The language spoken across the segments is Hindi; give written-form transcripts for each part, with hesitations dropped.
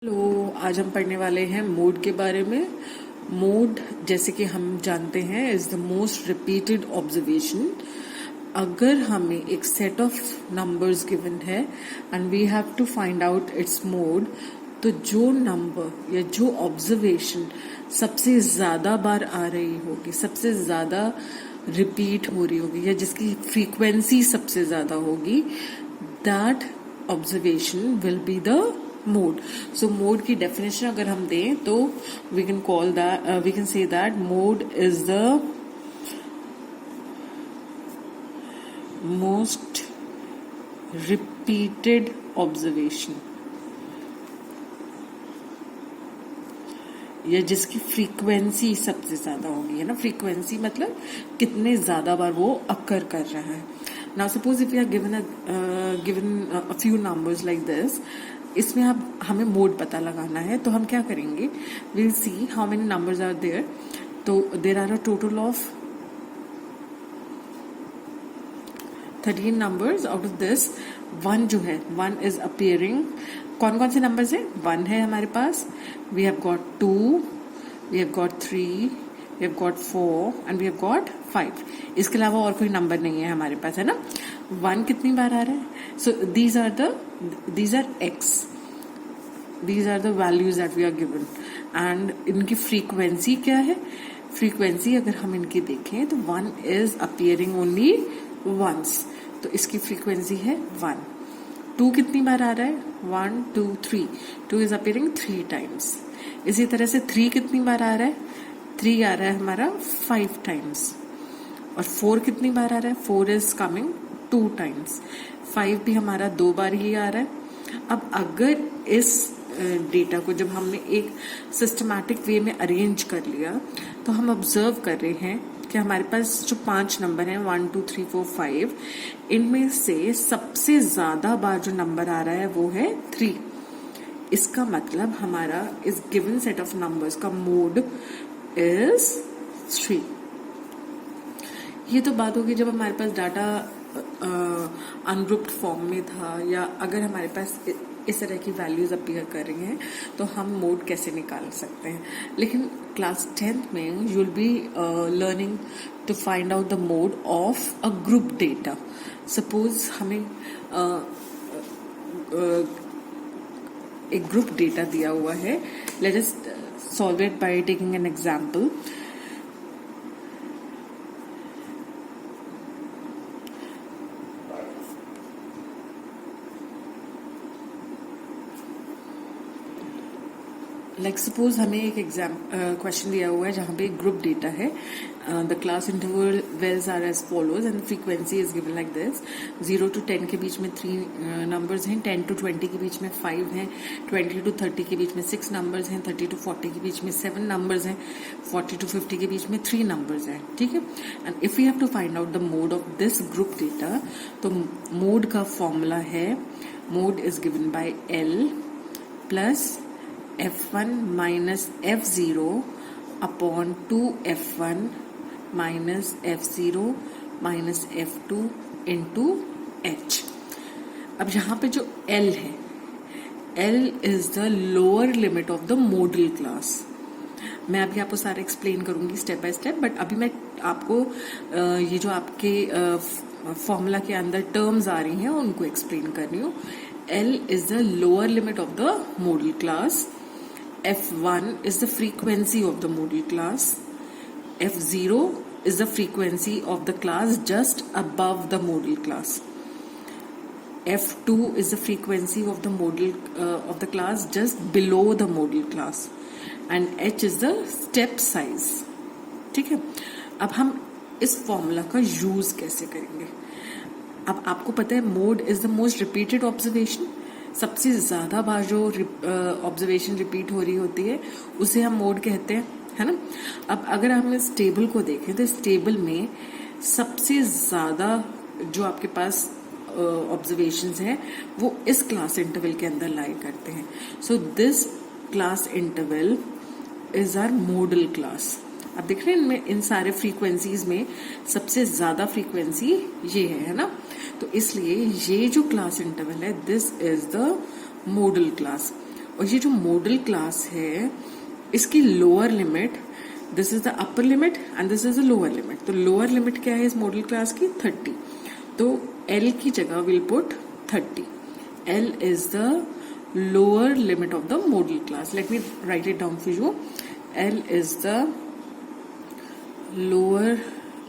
हेलो, आज हम पढ़ने वाले हैं मोड के बारे में। मोड जैसे कि हम जानते हैं is the most repeated observation. अगर हमें एक सेट ऑफ नंबर्स गिवन है and we have to find out its mode, तो जो नंबर या जो ऑब्जर्वेशन सबसे ज्यादा बार आ रही होगी, सबसे ज्यादा रिपीट हो रही होगी या जिसकी फ्रीक्वेंसी सबसे ज्यादा होगी, that observation will be the mode. So mode की डेफिनेशन अगर हम दें तो we can say that mode is the most repeated observation या जिसकी फ्रीक्वेंसी सबसे ज्यादा होगी, है ना। फ्रीक्वेंसी मतलब कितने ज्यादा बार वो अकर कर रहा है। Now suppose if you are given a few numbers like this, इसमें हमें मोड पता लगाना है, तो हम क्या करेंगे, will see how many numbers are there. तो there are a total of 13 numbers. Out of this one जो है, वन इज अपियरिंग। कौन कौन से नंबर्स है? वन है हमारे पास, we have got 2, we have got 3, we have got 4 and we have got 5। इसके अलावा और कोई नंबर नहीं है हमारे पास, है ना। वन कितनी बार आ रहा है? So these are x, these are the values that we are given and इनकी फ्रीक्वेंसी क्या है? फ्रीक्वेंसी अगर हम इनकी देखें तो one is appearing only once, तो इसकी फ्रीक्वेंसी है 1। 2 कितनी बार आ रहा है? 1 2 3, 2 इज अपियरिंग 3 टाइम्स। इसी तरह से 3 कितनी बार आ रहा है? 3 आ रहा है हमारा 5 टाइम्स। और 4 कितनी बार आ रहा है? 4 इज कमिंग 2 टाइम्स। 5 भी हमारा 2 बार ही आ रहा है। अब अगर इस डेटा को जब हमने एक सिस्टमैटिक वे में अरेंज कर लिया, तो हम ऑब्जर्व कर रहे हैं कि हमारे पास जो 5 नंबर हैं 1 2 3 4 5, इनमें से सबसे ज्यादा बार जो नंबर आ रहा है वो है 3। इसका मतलब हमारा इस गिवन सेट ऑफ नंबर्स का मोड इज 3। ये तो बात होगी जब हमारे पास डाटा अनग्रुप्ड फॉर्म में था, या अगर हमारे पास इस तरह की वैल्यूज अपीयर कर रही हैं तो हम मोड कैसे निकाल सकते हैं। लेकिन क्लास 10th में you will be learning to find out the mode of a group data. Suppose हमें एक ग्रुप डेटा दिया हुआ है, let us solve it by taking an example. Like suppose हमें एक क्वेश्चन दिया हुआ है जहां पे एक ग्रुप डेटा है। The class intervals are as follows and frequency is given like this. 0 to 10 के बीच में 3 नंबर्स हैं, 10 to 20 के बीच में 5 हैं, 20 to 30 के बीच में 6 नंबर्स हैं, 30 to 40 के बीच में 7 नंबर्स हैं, 40 to 50 के बीच में 3 नंबर्स हैं। ठीक है। And if you have to find out the mode of this group data, तो मोड का फॉर्मूला है, mode is given by L plus F1 minus F0 upon 2F1 minus F0 minus F2 into H। अब यहाँ पे जो L है, L is the lower limit of the modal class. मैं अभी आपको सारा एक्सप्लेन करूंगी स्टेप बाय स्टेप, बट अभी मैं आपको ये जो आपके फॉर्मूला के अंदर टर्म्स आ रही हैं उनको एक्सप्लेन कर रही हूँ। L is the lower limit of the modal class, F1 is the frequency of the model class, F0 is the frequency of the class just above the model class, F2 is the frequency of the model of the class just below the model class, and H is the step size। ठीक है। अब हम इस फॉर्मूला का यूज कैसे करेंगे? अब आपको पता है mode is the most repeated observation. सबसे ज्यादा बार जो ऑब्जर्वेशन रिपीट हो रही होती है उसे हम मोड कहते हैं, है ना। अब अगर हम इस टेबल को देखें तो इस टेबल में सबसे ज्यादा जो आपके पास ऑब्जर्वेशंस हैं वो इस क्लास इंटरवल के अंदर लाई करते हैं। So this class interval is our modal class. अब देख रहे हैं इनमें, इन सारे फ्रीक्वेंसीज में सबसे ज्यादा फ्रीक्वेंसी ये है ना। तो इसलिए ये जो क्लास इंटरवल है, this is the modal class. और ये जो मॉडल क्लास है इसकी lower limit, this is the upper limit and this is the lower limit. तो लोअर लिमिट क्या है इस मॉडल क्लास की? 30। तो L की जगह will put 30। L is the lower limit of the modal class. Let me right it down for you. L is the lower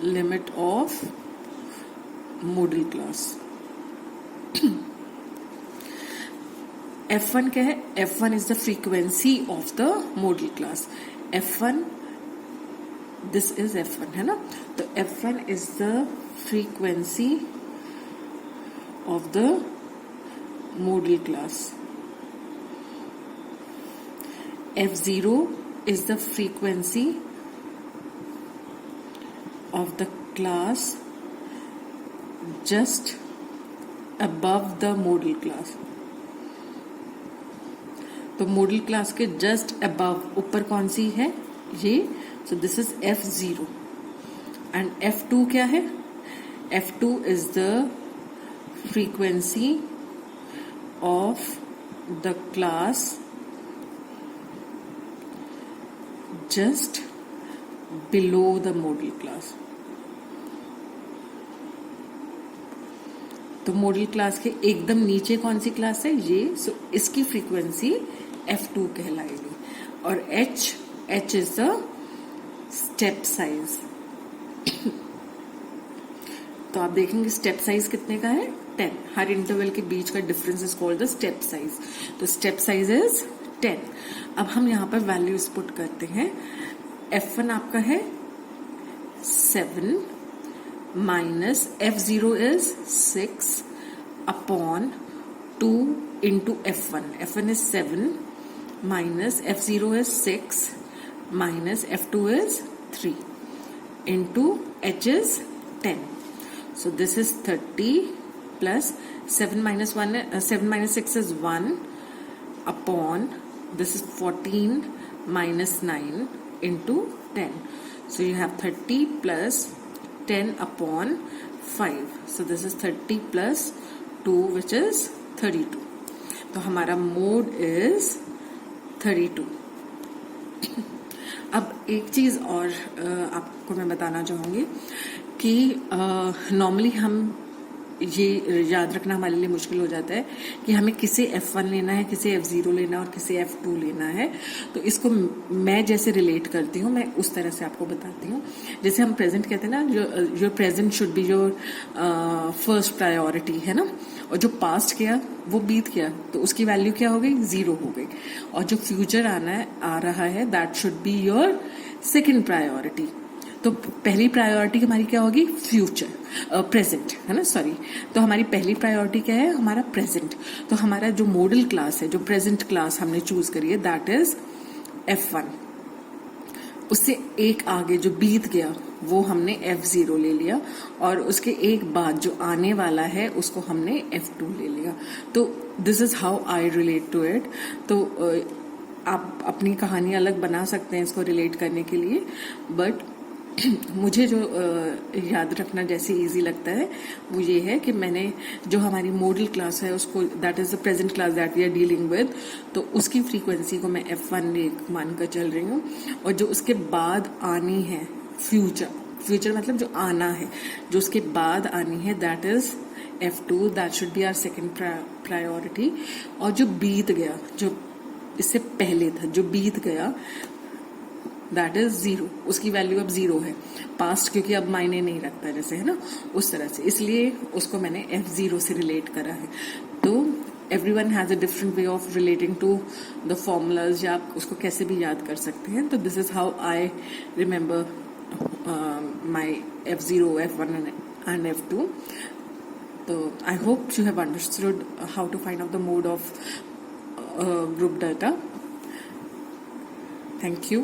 limit of model class. F1 क्या है? F1 is the frequency of the modal class. F1, this is F1 है ना? तो F1 is the frequency of the modal class. F0 is the frequency of the class just above the modal class। तो मॉडल क्लास के जस्ट अबव ऊपर कौन सी है? ये। So this is F0 and F2 क्या है? F2 is the frequency of the class just below the modal class। तो मॉडल क्लास के एकदम नीचे कौन सी क्लास है? ये। सो इसकी फ्रीक्वेंसी F2 कहलाएगी। और H is the step size. तो आप देखेंगे स्टेप साइज कितने का है? 10। हर इंटरवल के बीच का difference is called the step size. तो स्टेप साइज इज 10। अब हम यहाँ पर वैल्यूज पुट करते हैं। F1 आपका है 7 minus F0 is 6 upon 2 into F1। F1 is 7 minus F0 is 6 minus F2 is 3 into H is 10। So this is 30 plus 7 minus 6 is 1 upon this is 14 minus 9 into 10. So you have 30 plus 10 upon 5. So this is 30 plus 2 which is 32. तो हमारा मोड is 32. अब एक चीज और आपको मैं बताना चाहूंगी कि नॉर्मली हम ये याद रखना हमारे लिए मुश्किल हो जाता है कि हमें किसे F1 लेना है, किसे F0 लेना है और किसे F2 लेना है। तो इसको मैं जैसे रिलेट करती हूँ मैं उस तरह से आपको बताती हूँ। जैसे हम प्रेजेंट कहते हैं ना, your present should be your first priority, है ना। और जो पास्ट किया वो बीत गया तो उसकी वैल्यू क्या हो गई? 0 हो गई। और जो फ्यूचर आ रहा है that should be your second priority. तो पहली प्रायोरिटी हमारी क्या होगी? फ्यूचर, प्रेजेंट, है ना, सॉरी। तो हमारी पहली प्रायोरिटी क्या है? हमारा प्रेजेंट। तो हमारा जो मॉडल क्लास है, जो प्रेजेंट क्लास हमने चूज करी है दैट इज F1। उससे एक आगे जो बीत गया वो हमने F0 ले लिया और उसके एक बाद जो आने वाला है उसको हमने F2 ले लिया। तो this is how I relate to it. तो आप अपनी कहानी अलग बना सकते हैं इसको रिलेट करने के लिए, बट मुझे जो याद रखना जैसे इजी लगता है वो ये है कि मैंने जो हमारी मॉडल क्लास है उसको, that is the present class that we are dealing with, तो उसकी फ्रीक्वेंसी को मैं F1 मानकर चल रही हूँ। और जो उसके बाद आनी है फ्यूचर मतलब जो आना है, जो उसके बाद आनी है that is F2, that should be our second priority. और जो बीत गया, जो इससे पहले था, जो बीत गया दैट इज 0, उसकी वैल्यू अब 0 है। पास्ट क्योंकि अब मायने नहीं रखता जैसे, है ना, उस तरह से, इसलिए उसको मैंने F0 से रिलेट करा है। तो everyone has a different way of relating to the formulas, या आप उसको कैसे भी याद कर सकते हैं। तो this is how I remember my F0, F1 and F2. So I hope you have understood how to find out the mode of group data. Thank you.